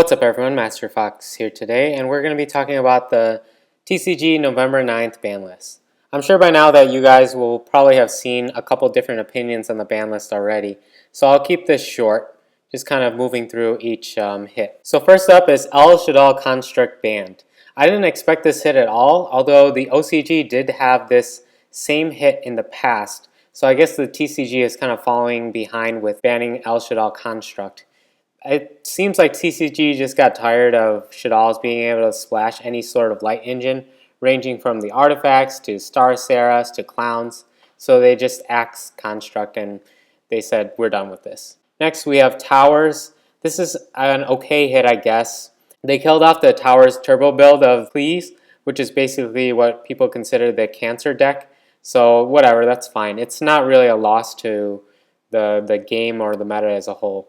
What's up everyone, Master Fox here today, and we're going to be talking about the TCG November 9th ban list. I'm sure by now that you guys will probably have seen a couple different opinions on the ban list already, so I'll keep this short, just kind of moving through each hit. So first up is El Shadal Construct banned. I didn't expect this hit at all, although the OCG did have this same hit in the past, so I guess the TCG is kind of following behind with banning El Shadal Construct. It seems like TCG just got tired of Shadal's being able to splash any sort of light engine, ranging from the artifacts to Star Saras to Clowns, so they just axed Construct and they said, we're done with this. Next we have Towers. This is an okay hit, I guess. They killed off the Towers turbo build of Please, which is basically what people consider the Cancer deck, so whatever, that's fine. It's not really a loss to the game or the meta as a whole.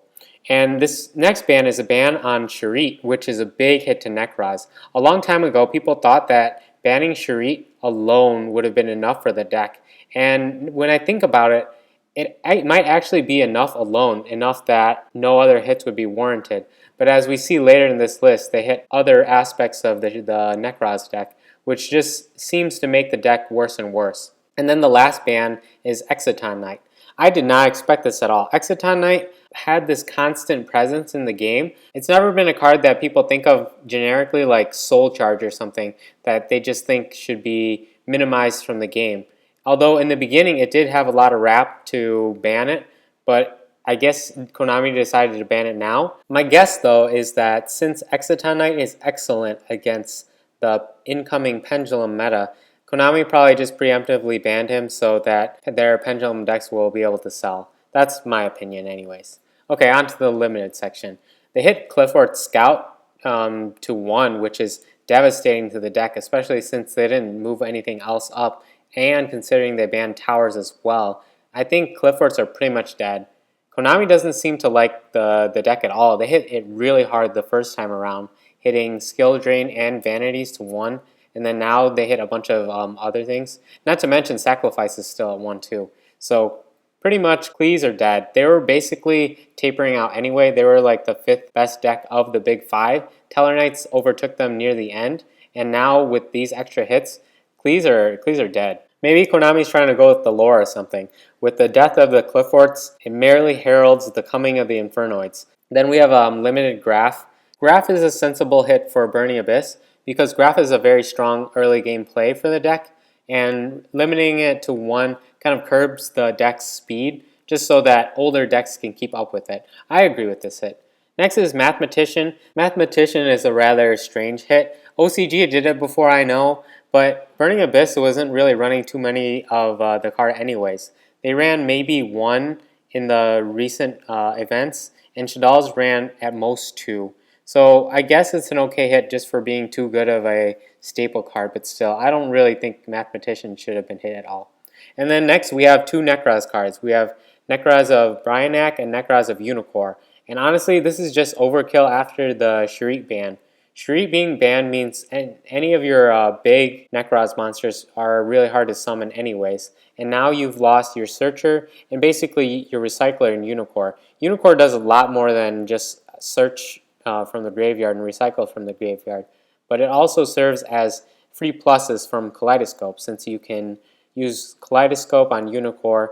And this next ban is a ban on Sharit, which is a big hit to Nekroz. A long time ago, people thought that banning Sharit alone would have been enough for the deck. And when I think about it, it might actually be enough alone, enough that no other hits would be warranted. But as we see later in this list, they hit other aspects of the Nekroz deck, which just seems to make the deck worse and worse. And then the last ban is Exciton Knight. I did not expect this at all. Exciton Knight had this constant presence in the game. It's never been a card that people think of generically like Soul Charge or something that they just think should be minimized from the game. Although in the beginning it did have a lot of rap to ban it, but I guess Konami decided to ban it now. My guess though is that since Exciton Knight is excellent against the incoming Pendulum meta, Konami probably just preemptively banned him so that their Pendulum decks will be able to sell. That's my opinion anyways. Okay, on to the limited section. They hit Clifford Scout to 1, which is devastating to the deck, especially since they didn't move anything else up, and considering they banned Towers as well. I think Cliffords are pretty much dead. Konami doesn't seem to like the deck at all. They hit it really hard the first time around, hitting Skill Drain and Vanities to 1, and then now they hit a bunch of other things. Not to mention Sacrifice is still at 1 too. So pretty much Clees are dead. They were basically tapering out anyway. They were like the 5th best deck of the big 5. Tellarknights overtook them near the end, and now with these extra hits, Clees are dead. Maybe Konami's trying to go with the lore or something. With the death of the Clifforts, it merely heralds the coming of the Infernoids. Then we have limited Graph. Graph is a sensible hit for Burning Abyss because Graph is a very strong early game play for the deck, and limiting it to 1 kind of curbs the deck's speed just so that older decks can keep up with it. I agree with this hit. Next is Mathematician. Mathematician is a rather strange hit. OCG did it before, I know, but Burning Abyss wasn't really running too many of the card anyways. They ran maybe 1 in the recent events, and Shadal's ran at most 2. So I guess it's an okay hit just for being too good of a staple card, but still, I don't really think Mathematician should have been hit at all. And then next we have 2 Nekroz cards. We have Nekroz of Bryanak and Nekroz of Unicorn. And honestly, this is just overkill after the Sharit ban. Sharit being banned means any of your big Nekroz monsters are really hard to summon anyways. And now you've lost your Searcher and basically your Recycler in Unicorn. Unicorn does a lot more than just search from the graveyard and recycle from the graveyard. But it also serves as free pluses from Kaleidoscope, since you can use Kaleidoscope on Unicorn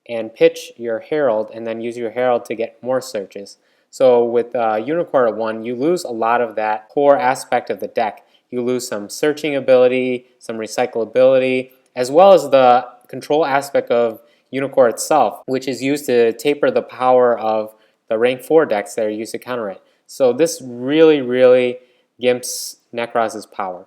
and pitch your Herald and then use your Herald to get more searches. So with Unicorn at 1, you lose a lot of that core aspect of the deck. You lose some searching ability, some recyclability, as well as the control aspect of Unicorn itself, which is used to taper the power of the rank 4 decks that are used to counter it. So this really, really gimps Nekroz's power.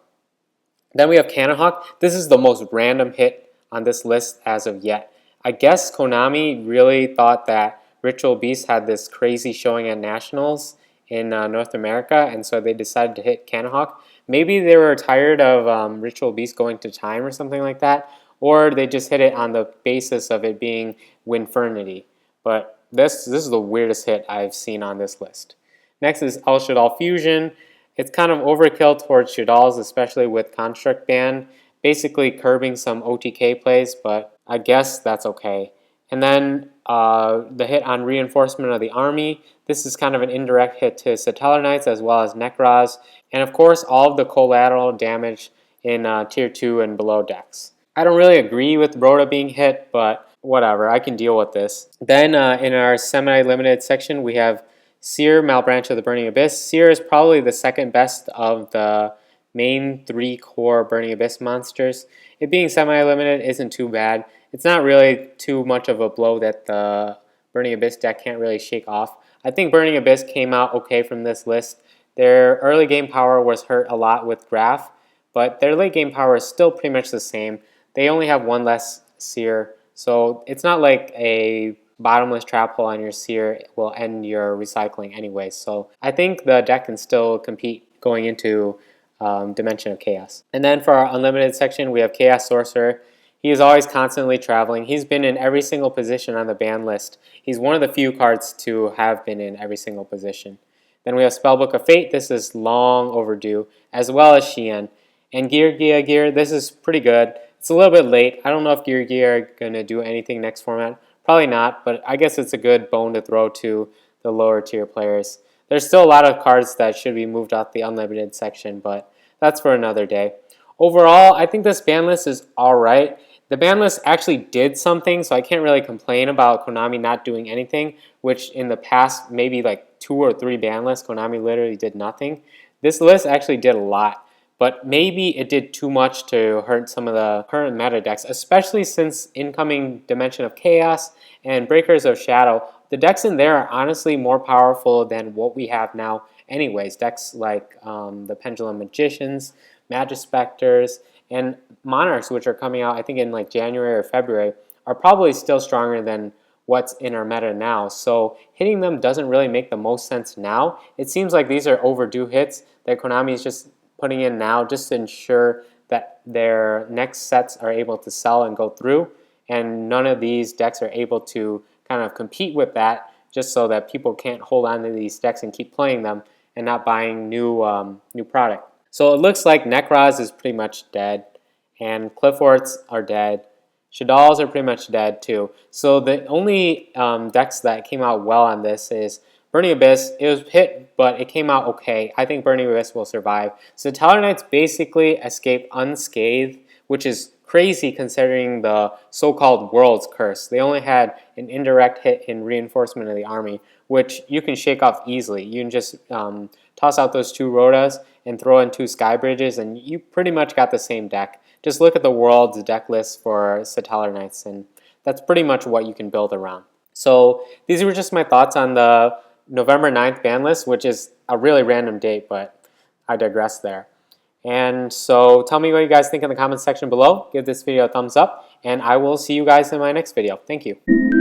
Then we have Cannonhawk. This is the most random hit on this list as of yet. I guess Konami really thought that Ritual Beast had this crazy showing at Nationals in North America, and so they decided to hit Cannonhawk. Maybe they were tired of Ritual Beast going to time or something like that, or they just hit it on the basis of it being Winfernity. But this is the weirdest hit I've seen on this list. Next is El Shadal Fusion. It's kind of overkill towards Shadal's, especially with Construct ban, basically curbing some OTK plays, but I guess that's okay. And then the hit on Reinforcement of the Army. This is kind of an indirect hit to Satellar Knights as well as Necros, and of course all of the collateral damage in Tier 2 and below decks. I don't really agree with Rhoda being hit, but whatever, I can deal with this. Then in our semi-limited section, we have Seer, Malbranch of the Burning Abyss. Seer is probably the second best of the main 3 core Burning Abyss monsters. It being semi-limited isn't too bad. It's not really too much of a blow that the Burning Abyss deck can't really shake off. I think Burning Abyss came out okay from this list. Their early game power was hurt a lot with Graph, but their late game power is still pretty much the same. They only have 1 less Seer, so it's not like a bottomless trap hole on your Seer will end your recycling anyway. So I think the deck can still compete going into Dimension of Chaos. And then for our unlimited section, we have Chaos Sorcerer. He is always constantly traveling. He's been in every single position on the ban list. He's one of the few cards to have been in every single position. Then we have Spellbook of Fate. This is long overdue, as well as Xian. And Gear, this is pretty good. It's a little bit late. I don't know if Gear are going to do anything next format. Probably not, but I guess it's a good bone to throw to the lower tier players. There's still a lot of cards that should be moved off the unlimited section, but that's for another day. Overall, I think this ban list is alright. The ban list actually did something, so I can't really complain about Konami not doing anything, which in the past, maybe like 2 or 3 ban lists, Konami literally did nothing. This list actually did a lot, but maybe it did too much to hurt some of the current meta decks, especially since incoming Dimension of Chaos and Breakers of Shadow. The decks in there are honestly more powerful than what we have now anyways. Decks like the Pendulum Magicians, Magispectors, and Monarchs, which are coming out I think in like January or February, are probably still stronger than what's in our meta now. So hitting them doesn't really make the most sense now. It seems like these are overdue hits that Konami is just putting in now just to ensure that their next sets are able to sell and go through, and none of these decks are able to kind of compete with that, just so that people can't hold on to these decks and keep playing them and not buying new product. So it looks like Necros is pretty much dead, and Clifforts are dead. Shaddolls are pretty much dead too. So the only decks that came out well on this is Burning Abyss. It was hit, but it came out okay. I think Burning Abyss will survive. So Satellar Knights basically escaped unscathed, which is crazy considering the so-called World's Curse. They only had an indirect hit in Reinforcement of the Army, which you can shake off easily. You can just toss out those 2 Rhodas and throw in 2 Sky Bridges, and you pretty much got the same deck. Just look at the World's deck list for Satellar Knights, and that's pretty much what you can build around. So these were just my thoughts on the November 9th ban list, which is a really random date, but I digress there. And so tell me what you guys think in the comments section below. Give this video a thumbs up, and I will see you guys in my next video. Thank you.